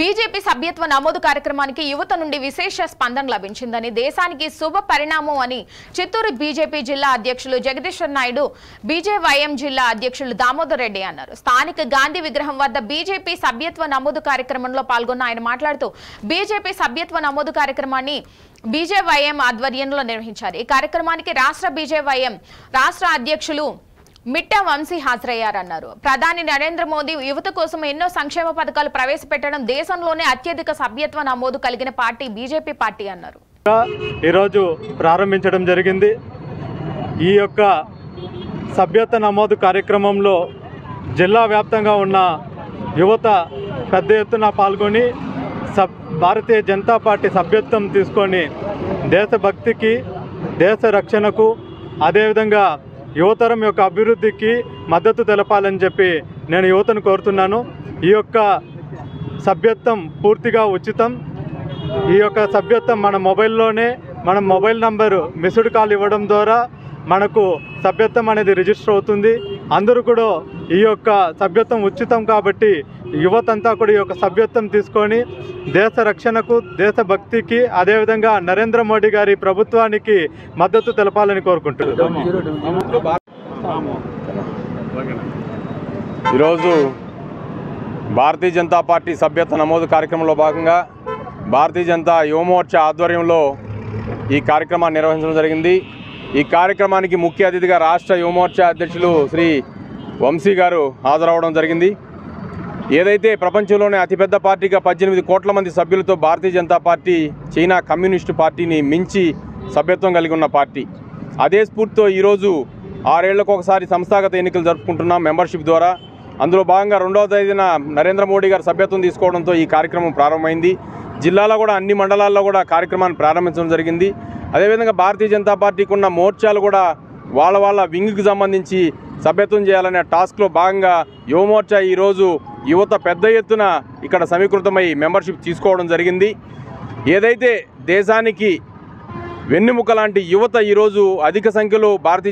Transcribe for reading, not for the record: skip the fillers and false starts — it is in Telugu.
బీజేపీ సభ్యత్వ నమోదు కార్యక్రమానికి యువత నుండి విశేష స్పందన లభించిందని, దేశానికి శుభ పరిణామం అని చిత్తూరు బీజేపీ జిల్లా అధ్యక్షులు జగదీశ్వర్ నాయుడు, బీజేవైఎం జిల్లా అధ్యక్షులు దామోదర్ రెడ్డి అన్నారు. స్థానిక గాంధీ విగ్రహం వద్ద బీజేపీ సభ్యత్వ నమోదు కార్యక్రమంలో పాల్గొన్న ఆయన మాట్లాడుతూ, బీజేపీ సభ్యత్వ నమోదు కార్యక్రమాన్ని బీజేవైఎం ఆధ్వర్యంలో నిర్వహించారు. ఈ కార్యక్రమానికి రాష్ట్ర బీజేవైఎం రాష్ట్ర అధ్యక్షులు మిట్టా వంశీ హాజరయ్యారన్నారు. ప్రధాని నరేంద్ర మోదీ యువత కోసం ఎన్నో సంక్షేమ పథకాలు ప్రవేశపెట్టడం, దేశంలోనే అత్యధిక సభ్యత్వ నమోదు కలిగిన పార్టీ బీజేపీ పార్టీ అన్నారు. ఈరోజు ప్రారంభించడం జరిగింది. ఈ యొక్క సభ్యత్వ నమోదు కార్యక్రమంలో జిల్లా వ్యాప్తంగా ఉన్న యువత పెద్ద ఎత్తున పాల్గొని భారతీయ జనతా పార్టీ సభ్యత్వం తీసుకొని దేశభక్తికి, దేశ రక్షణకు, అదేవిధంగా యువతరం యొక్క అభివృద్ధికి మద్దతు తెలపాలని చెప్పి నేను యువతను కోరుతున్నాను. ఈ యొక్క సభ్యత్వం పూర్తిగా ఉచితం. ఈ యొక్క సభ్యత్వం మన మొబైల్లోనే, మన మొబైల్ నంబరు మిస్డ్ కాల్ ఇవ్వడం ద్వారా మనకు సభ్యత్వం అనేది రిజిస్టర్ అవుతుంది. అందరూ కూడా ఈ యొక్క సభ్యత్వం ఉచితం కాబట్టి యువతంతా కూడా ఈ యొక్క సభ్యత్వం తీసుకొని దేశ రక్షణకు, దేశభక్తికి, అదేవిధంగా నరేంద్ర మోడీ గారి ప్రభుత్వానికి మద్దతు తెలపాలని కోరుకుంటున్నాను. ఈరోజు భారతీయ జనతా పార్టీ సభ్యత్వ నమోదు కార్యక్రమంలో భాగంగా భారతీయ జనతా యువమోర్చా ఆధ్వర్యంలో ఈ కార్యక్రమాన్ని నిర్వహించడం జరిగింది. ఈ కార్యక్రమానికి ముఖ్య అతిథిగా రాష్ట్ర యువమోర్చా అధ్యక్షులు శ్రీ వంశీ గారు హాజరవడం జరిగింది. ఏదైతే ప్రపంచంలోనే అతిపెద్ద పార్టీగా 18 కోట్ల మంది సభ్యులతో Bharatiya Janata party China communist పార్టీని మించి సభ్యత్వం కలిగి ఉన్న పార్టీ. అదే స్ఫూర్తితో ఈరోజు 6 ఏళ్లకు ఒకసారి సంస్థాగత ఎన్నికలు జరుపుకుంటున్నాం మెంబర్షిప్ ద్వారా. అందులో భాగంగా 2వ తేదీన నరేంద్ర మోడీ గారు సభ్యత్వం తీసుకోవడంతో ఈ కార్యక్రమం ప్రారంభమైంది. జిల్లాలో కూడా అన్ని మండలాల్లో కూడా కార్యక్రమాన్ని ప్రారంభించడం జరిగింది. అదేవిధంగా భారతీయ జనతా పార్టీకి ఉన్న మోర్చాలు కూడా వాళ్ళ వింగ్కి సంబంధించి సభ్యత్వం చేయాలనే టాస్క్లో భాగంగా యువమోర్చా ఈరోజు యువత పెద్ద ఎత్తున ఇక్కడ సమీకృతమై మెంబర్షిప్ తీసుకోవడం జరిగింది. ఏదైతే దేశానికి వెన్నెముక లాంటి యువత ఈరోజు అధిక సంఖ్యలో భారతీయ